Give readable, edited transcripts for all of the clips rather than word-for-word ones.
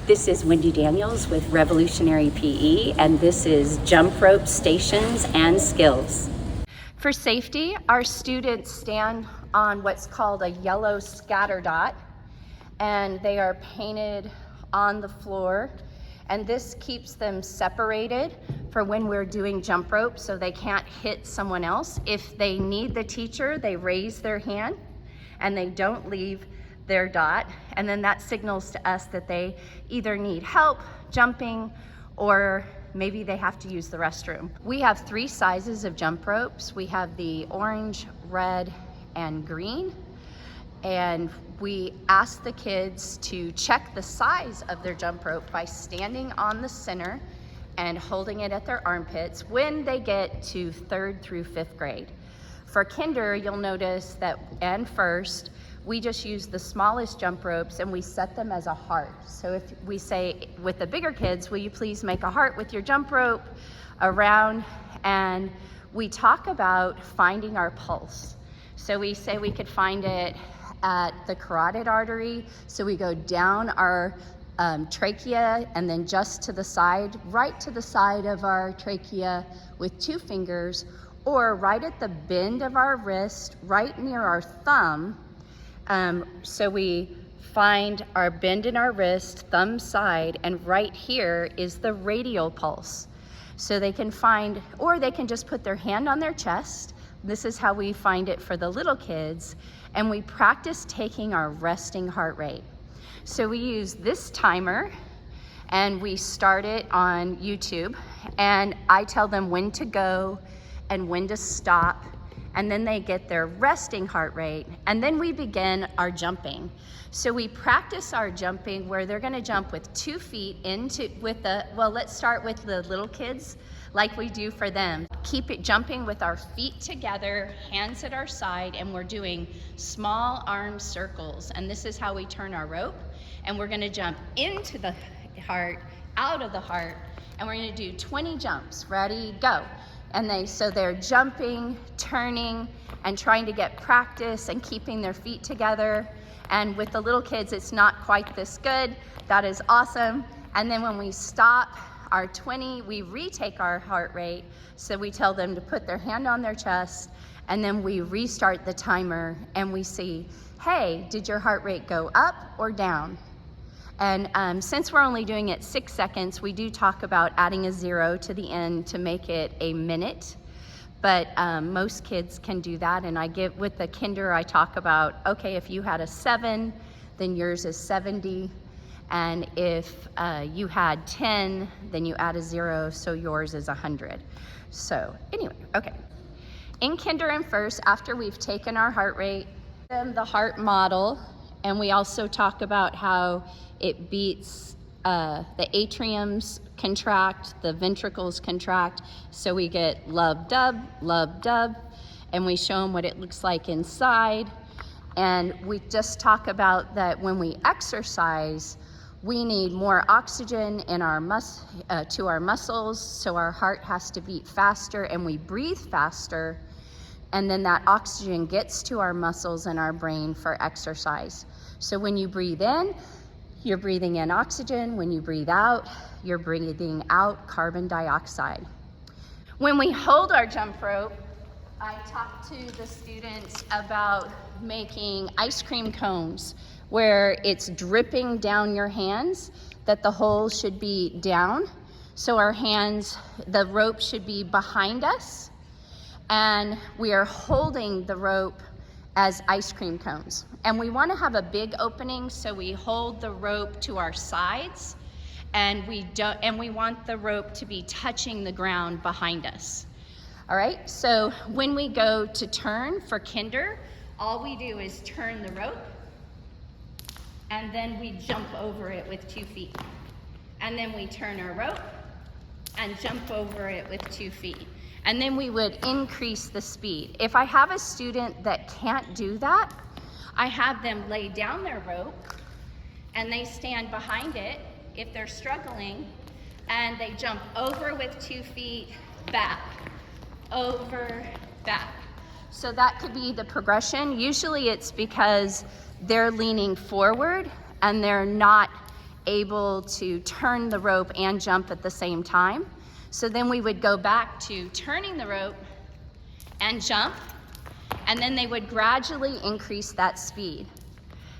This is Wendy Daniels with Revolutionary PE, and this is Jump Rope Stations and Skills. For safety, our students stand on what's called a yellow scatter dot, and they are painted on the floor, and this keeps them separated for when we're doing jump rope so they can't hit someone else. If they need the teacher, they raise their hand and they don't leave their dot, and then that signals to us that they either need help jumping or maybe they have to use the restroom. We have 3 sizes of jump ropes. We have the orange, red, and green, and we ask the kids to check the size of their jump rope by standing on the center and holding it at their armpits when they get to 3rd through 5th grade. For kinder, you'll notice that, and first, we just use the smallest jump ropes and we set them as a heart. So if we say with the bigger kids, will you please make a heart with your jump rope around, and we talk about finding our pulse. So we say we could find it at the carotid artery, so we go down our trachea and then just to the side, right to the side of our trachea with 2 fingers, or right at the bend of our wrist, right near our thumb. So we find our bend in our wrist, thumb side, and right here is the radial pulse. So they can find, or they can just put their hand on their chest. This is how we find it for the little kids, and we practice taking our resting heart rate. So we use this timer, and we start it on YouTube, and I tell them when to go and when to stop, and then they get their resting heart rate, and then we begin our jumping. So we practice our jumping where they're gonna jump with 2 feet well, let's start with the little kids like we do for them. Keep it jumping with our feet together, hands at our side, and we're doing small arm circles, and this is how we turn our rope, and we're gonna jump into the heart, out of the heart, and we're gonna do 20 jumps. Ready, go. And so they're jumping, turning, and trying to get practice and keeping their feet together. And with the little kids, it's not quite this good. That is awesome. And then when we stop our 20, we retake our heart rate. So we tell them to put their hand on their chest, and then we restart the timer and we see, hey, did your heart rate go up or down? And since we're only doing it 6 seconds, we do talk about adding a 0 to the end to make it a minute. But most kids can do that. And with the kinder, I talk about, okay, if you had a 7, then yours is 70. And if you had 10, then you add a 0, so yours is 100. So anyway, okay. In kinder and first, after we've taken our heart rate, then the heart model, and we also talk about how it beats, the atriums contract, the ventricles contract, so we get lub-dub, and we show them what it looks like inside. And we just talk about that when we exercise, we need more oxygen in our to our muscles, so our heart has to beat faster and we breathe faster, and then that oxygen gets to our muscles and our brain for exercise. So when you breathe in, you're breathing in oxygen. When you breathe out, you're breathing out carbon dioxide. When we hold our jump rope, I talk to the students about making ice cream cones where it's dripping down your hands, that the hole should be down. So our hands, the rope should be behind us, and we are holding the rope as ice cream cones. And we want to have a big opening, so we hold the rope to our sides, and we want the rope to be touching the ground behind us. All right, so when we go to turn for kinder, all we do is turn the rope, and then we jump over it with 2 feet. And then we turn our rope and jump over it with 2 feet. And then we would increase the speed. If I have a student that can't do that, I have them lay down their rope and they stand behind it if they're struggling, and they jump over with 2 feet, back, over, back. So that could be the progression. Usually it's because they're leaning forward and they're not able to turn the rope and jump at the same time. So then we would go back to turning the rope and jump, and then they would gradually increase that speed.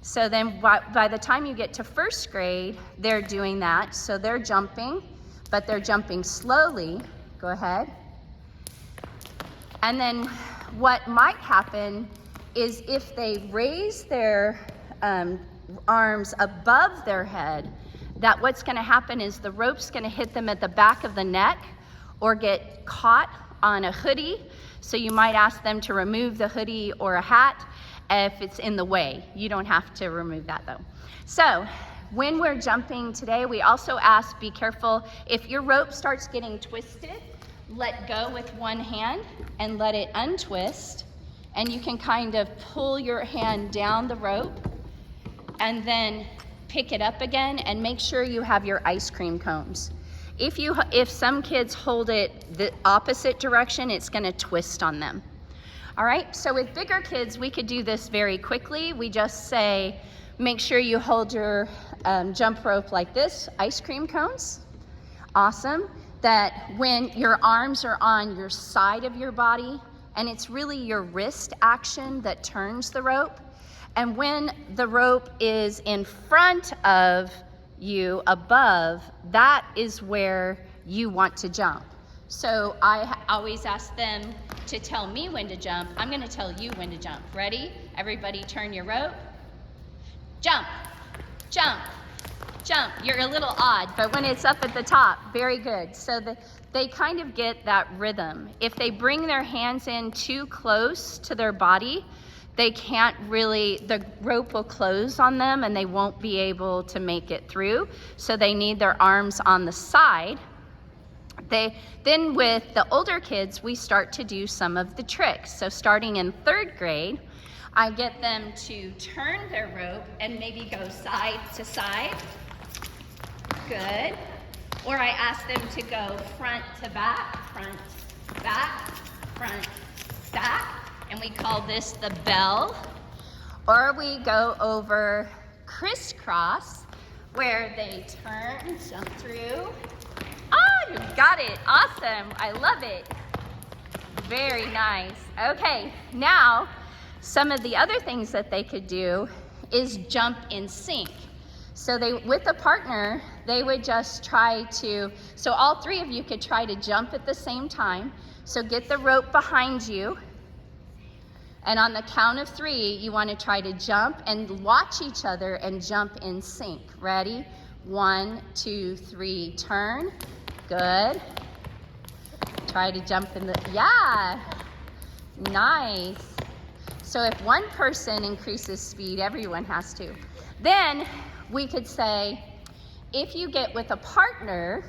So then by the time you get to first grade, they're doing that. So they're jumping, but they're jumping slowly. Go ahead. And then what might happen is if they raise their arms above their head, that what's going to happen is the rope's going to hit them at the back of the neck or get caught on a hoodie. So you might ask them to remove the hoodie or a hat if it's in the way. You don't have to remove that though. So when we're jumping today, we also ask, be careful if your rope starts getting twisted, let go with one hand and let it untwist, and you can kind of pull your hand down the rope and then pick it up again, and make sure you have your ice cream cones. If some kids hold it the opposite direction, it's going to twist on them. All right, so with bigger kids, we could do this very quickly. We just say, make sure you hold your jump rope like this, ice cream cones. Awesome. That when your arms are on your side of your body, and it's really your wrist action that turns the rope. And when the rope is in front of you above, that is where you want to jump. So I always ask them to tell me when to jump. I'm going to tell you when to jump. Ready? Everybody turn your rope. Jump, jump, jump. You're a little odd, but when it's up at the top, very good. So they kind of get that rhythm. If they bring their hands in too close to their body, they can't really, the rope will close on them and they won't be able to make it through. So they need their arms on the side. Then with the older kids, we start to do some of the tricks. So starting in 3rd grade, I get them to turn their rope and maybe go side to side. Good. Or I ask them to go front to back, front, back, front, back. And we call this the bell. Or we go over crisscross, where they turn, jump through. Oh, you got it. Awesome. I love it. Very nice. Okay, now some of the other things that they could do is jump in sync. So with a partner, they would just try to, so all 3 of you could try to jump at the same time. So get the rope behind you. And on the count of 3, you want to try to jump and watch each other and jump in sync. Ready? 1, 2, 3, turn. Good. Try to jump in the, yeah. Nice. So if one person increases speed, everyone has to. Then we could say, if you get with a partner,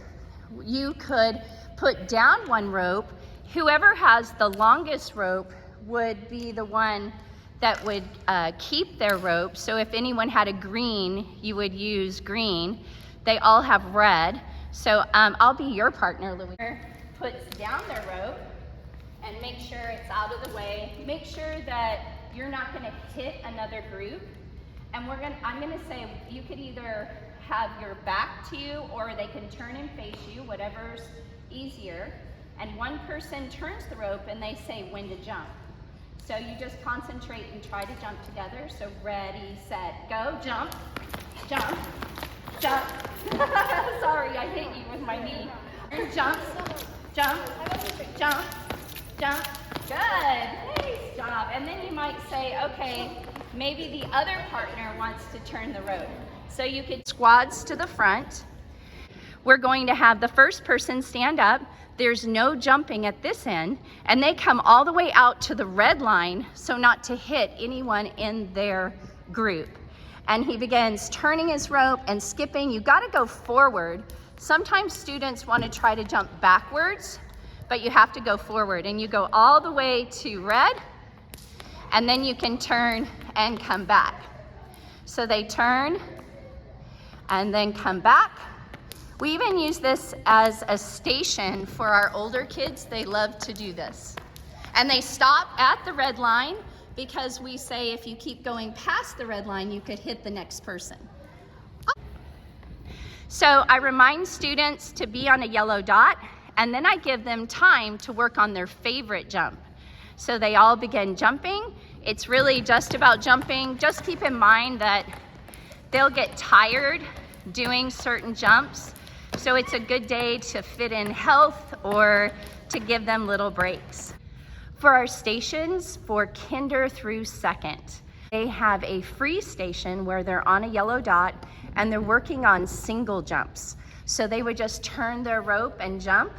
you could put down one rope. Whoever has the longest rope would be the one that would keep their rope. So if anyone had a green, you would use green. They all have red. So I'll be your partner, Louise. Puts down their rope and make sure it's out of the way. Make sure that you're not gonna hit another group. And I'm gonna say you could either have your back to you or they can turn and face you, whatever's easier. And one person turns the rope and they say when to jump. So you just concentrate and try to jump together. So ready, set, go, jump, jump, jump. Sorry, I hit you with my knee. And jump, jump, jump, jump. Good, nice job. And then you might say, okay, maybe the other partner wants to turn the rope. So you could squads to the front. We're going to have the first person stand up. There's no jumping at this end, and they come all the way out to the red line so not to hit anyone in their group. And he begins turning his rope and skipping. You gotta go forward. Sometimes students wanna try to jump backwards, but you have to go forward. And you go all the way to red, and then you can turn and come back. So they turn and then come back. We even use this as a station for our older kids. They love to do this. And they stop at the red line because we say if you keep going past the red line, you could hit the next person. So I remind students to be on a yellow dot, and then I give them time to work on their favorite jump. So they all begin jumping. It's really just about jumping. Just keep in mind that they'll get tired doing certain jumps. So it's a good day to fit in health or to give them little breaks. For our stations, for kinder through second, they have a free station where they're on a yellow dot and they're working on single jumps. So they would just turn their rope and jump,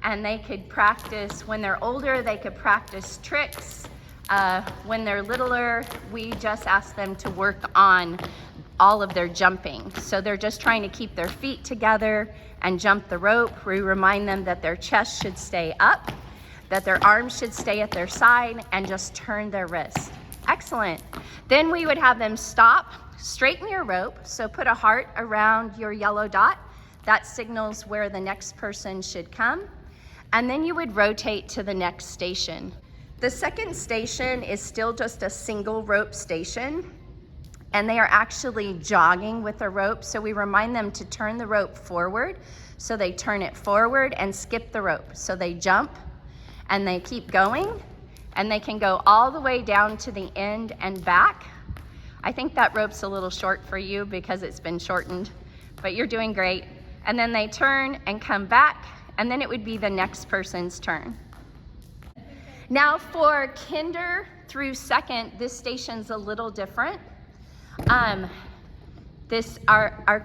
and they could practice. When they're older, they could practice tricks. When they're littler, we just ask them to work on all of their jumping. So they're just trying to keep their feet together and jump the rope. We remind them that their chest should stay up, that their arms should stay at their side, and just turn their wrist. Excellent. Then we would have them stop, straighten your rope. So put a heart around your yellow dot. That signals where the next person should come. And then you would rotate to the next station. The second station is still just a single rope station, and they are actually jogging with a rope. So we remind them to turn the rope forward. So they turn it forward and skip the rope. So they jump and they keep going, and they can go all the way down to the end and back. I think that rope's a little short for you because it's been shortened, but you're doing great. And then they turn and come back, and then it would be the next person's turn. Now for kinder through second, this station's a little different. Our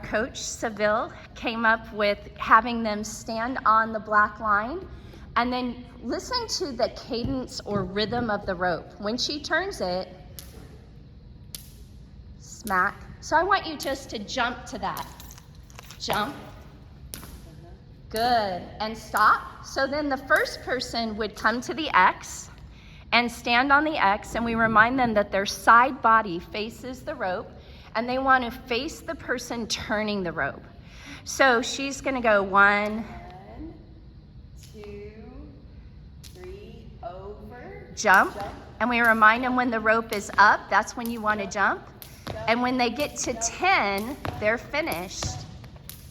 coach, Seville, came up with having them stand on the black line and then listen to the cadence or rhythm of the rope. When she turns it, smack. So I want you just to jump to that. Jump. Good. And stop. So then the first person would come to the X and stand on the X, and we remind them that their side body faces the rope, and they want to face the person turning the rope. So she's going to go 1, 2, 3, over. Jump. And we remind them when the rope is up, that's when you want to jump. And when they get to 10, they're finished.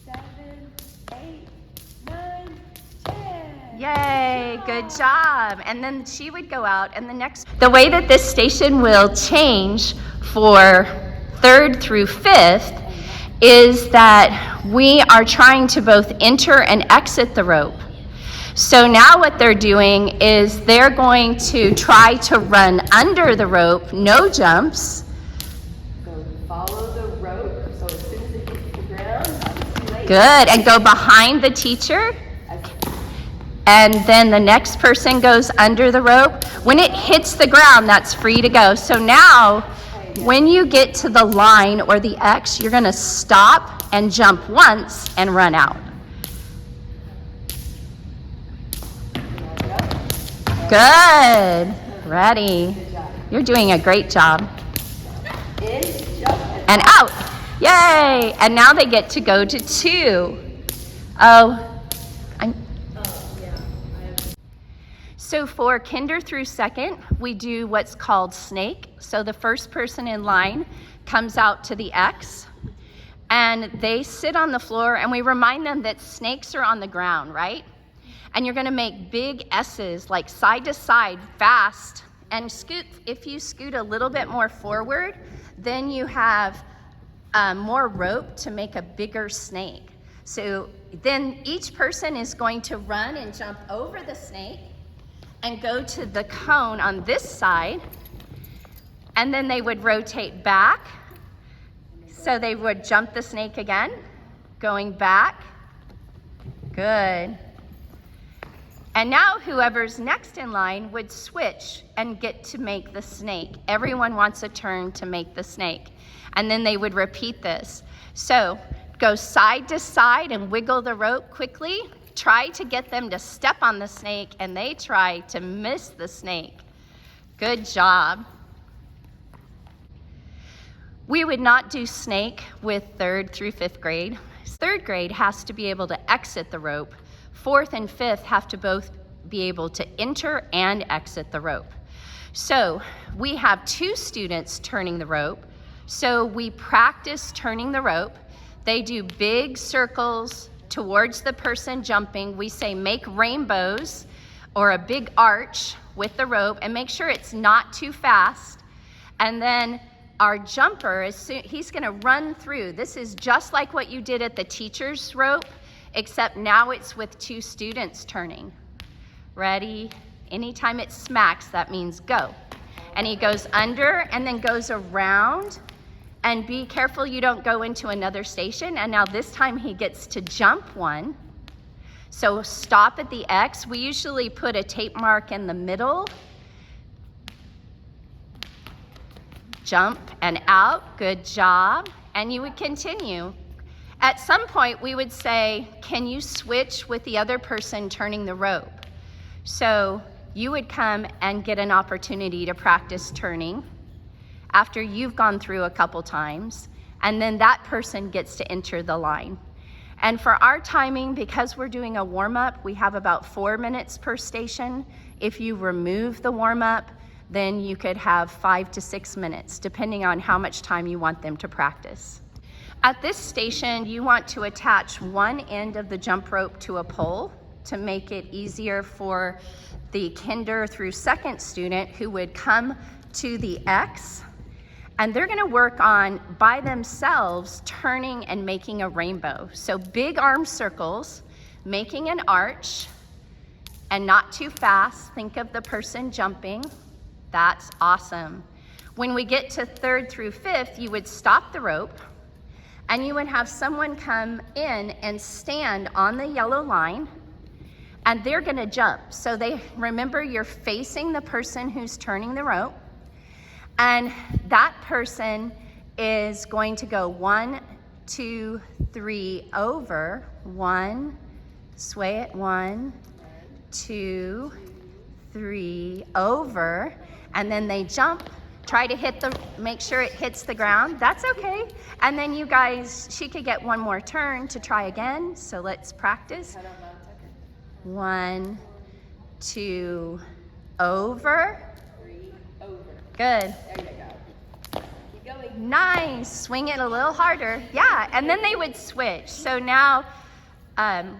7, 8, 9, 10. Yay, good job. And then she would go out, and the way that this station will change for 3rd through 5th is that we are trying to both enter and exit the rope. So now what they're doing is they're going to try to run under the rope, no jumps. So follow the rope. So as soon as it hits the ground, it's too late. Good, and go behind the teacher. And then the next person goes under the rope. When it hits the ground, that's free to go. So now, when you get to the line or the X, you're gonna stop and jump once and run out. Good. Ready. You're doing a great job. In, jump, And out. Yay. And now they get to go to 2. So for kinder through second, we do what's called snake. So the first person in line comes out to the X, and they sit on the floor, and we remind them that snakes are on the ground, right? And you're gonna make big S's, like side to side, fast, and scoot. If you scoot a little bit more forward, then you have more rope to make a bigger snake. So then each person is going to run and jump over the snake and go to the cone on this side, and then they would rotate back. So they would jump the snake again, going back. Good. And now whoever's next in line would switch and get to make the snake. Everyone wants a turn to make the snake. And then they would repeat this. So go side to side and wiggle the rope quickly. Try to get them to step on the snake, and they try to miss the snake. Good job. We would not do snake with 3rd through 5th grade. 3rd grade has to be able to exit the rope. 4th and 5th have to both be able to enter and exit the rope. So we have 2 students turning the rope. So we practice turning the rope. They do big circles towards the person jumping. We say make rainbows or a big arch with the rope, and make sure it's not too fast. And then our jumper, he's gonna run through. This is just like what you did at the teacher's rope, except now it's with 2 students turning. Ready? Anytime it smacks, that means go. And he goes under and then goes around. And be careful you don't go into another station. And now this time he gets to jump one. So stop at the X. We usually put a tape mark in the middle. Jump and out, good job. And you would continue. At some point we would say, can you switch with the other person turning the rope? So you would come and get an opportunity to practice turning after you've gone through a couple times, and then that person gets to enter the line. And for our timing, because we're doing a warm-up, we have about 4 minutes per station. If you remove the warm-up, then you could have 5 to 6 minutes, depending on how much time you want them to practice. At this station, you want to attach one end of the jump rope to a pole to make it easier for the kinder through second student who would come to the X. And they're gonna work on, by themselves, turning and making a rainbow. So big arm circles, making an arch, and not too fast. Think of the person jumping. That's awesome. When we get to 3rd through 5th, you would stop the rope, and you would have someone come in and stand on the yellow line, and they're gonna jump. So remember, you're facing the person who's turning the rope, and that person is going to go 1, 2, 3 over. 1, sway it, 1, 2, 3 over. And then they jump, try to make sure it hits the ground. That's okay. And then you guys, she could get one more turn to try again. So let's practice. 1, 2, over. 3 over. Good. There you go. Keep going. Nice. Swing it a little harder. Yeah, and then they would switch. So now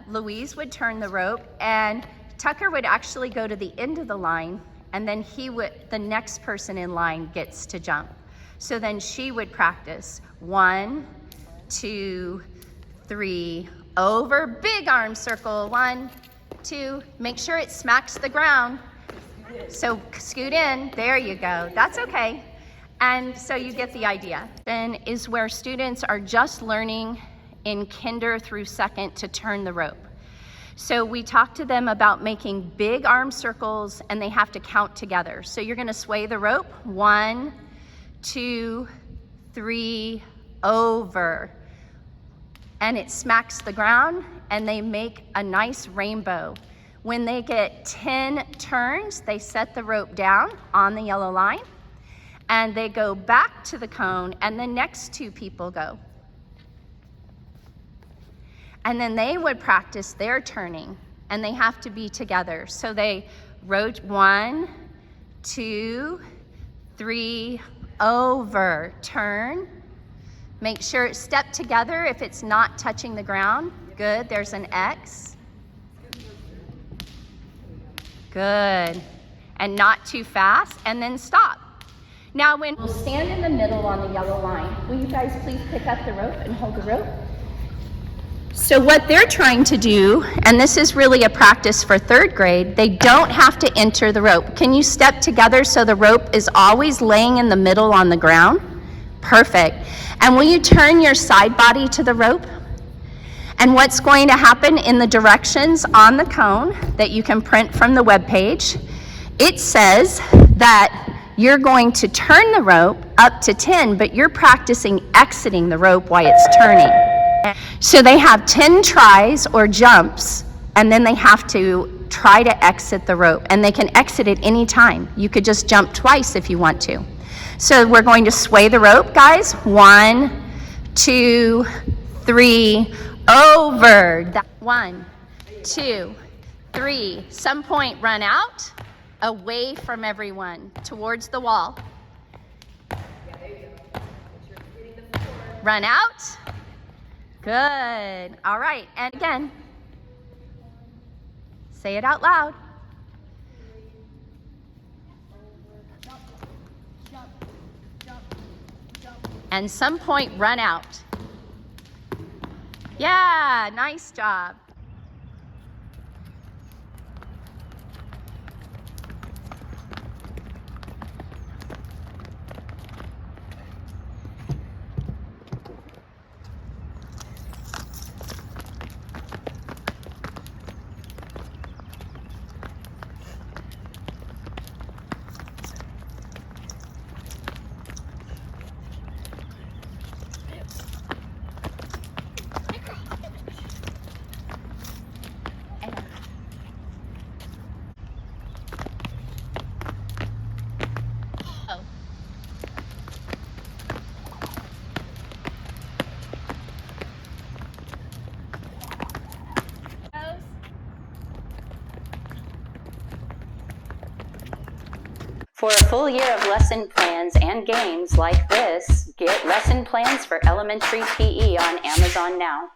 Louise would turn the rope, and Tucker would actually go to the end of the line, and then the next person in line gets to jump. So then she would practice 1, 2, 3, over, big arm circle, 1, 2, make sure it smacks the ground. So scoot in, there you go, that's okay. And so you get the idea. Then is where students are just learning in kinder through second to turn the rope. So we talk to them about making big arm circles, and they have to count together. So you're gonna sway the rope, 1, 2, 3, over. And it smacks the ground, and they make a nice rainbow. When they get 10 turns, they set the rope down on the yellow line, and they go back to the cone, and the next 2 people go. And then they would practice their turning, and they have to be together. So they wrote 1, 2, 3, over, turn. Make sure it's stepped together if it's not touching the ground. Good, there's an X. Good, and not too fast, and then stop. Now we'll stand in the middle on the yellow line. Will you guys please pick up the rope and hold the rope? So what they're trying to do, and this is really a practice for 3rd grade, they don't have to enter the rope. Can you step together so the rope is always laying in the middle on the ground? Perfect. And will you turn your side body to the rope? And what's going to happen in the directions on the cone that you can print from the webpage, it says that you're going to turn the rope up to 10, but you're practicing exiting the rope while it's turning. So they have 10 tries or jumps, and then they have to try to exit the rope, and they can exit at any time. You could just jump twice if you want to. So we're going to sway the rope, guys. 1, 2, 3, over. 1, 2, 3. Some point run out, away from everyone, towards the wall. Run out. Good. All right. And again, say it out loud. And some point run out. Yeah, nice job. Oh. For a full year of lesson plans and games like this, get lesson plans for elementary PE on Amazon now.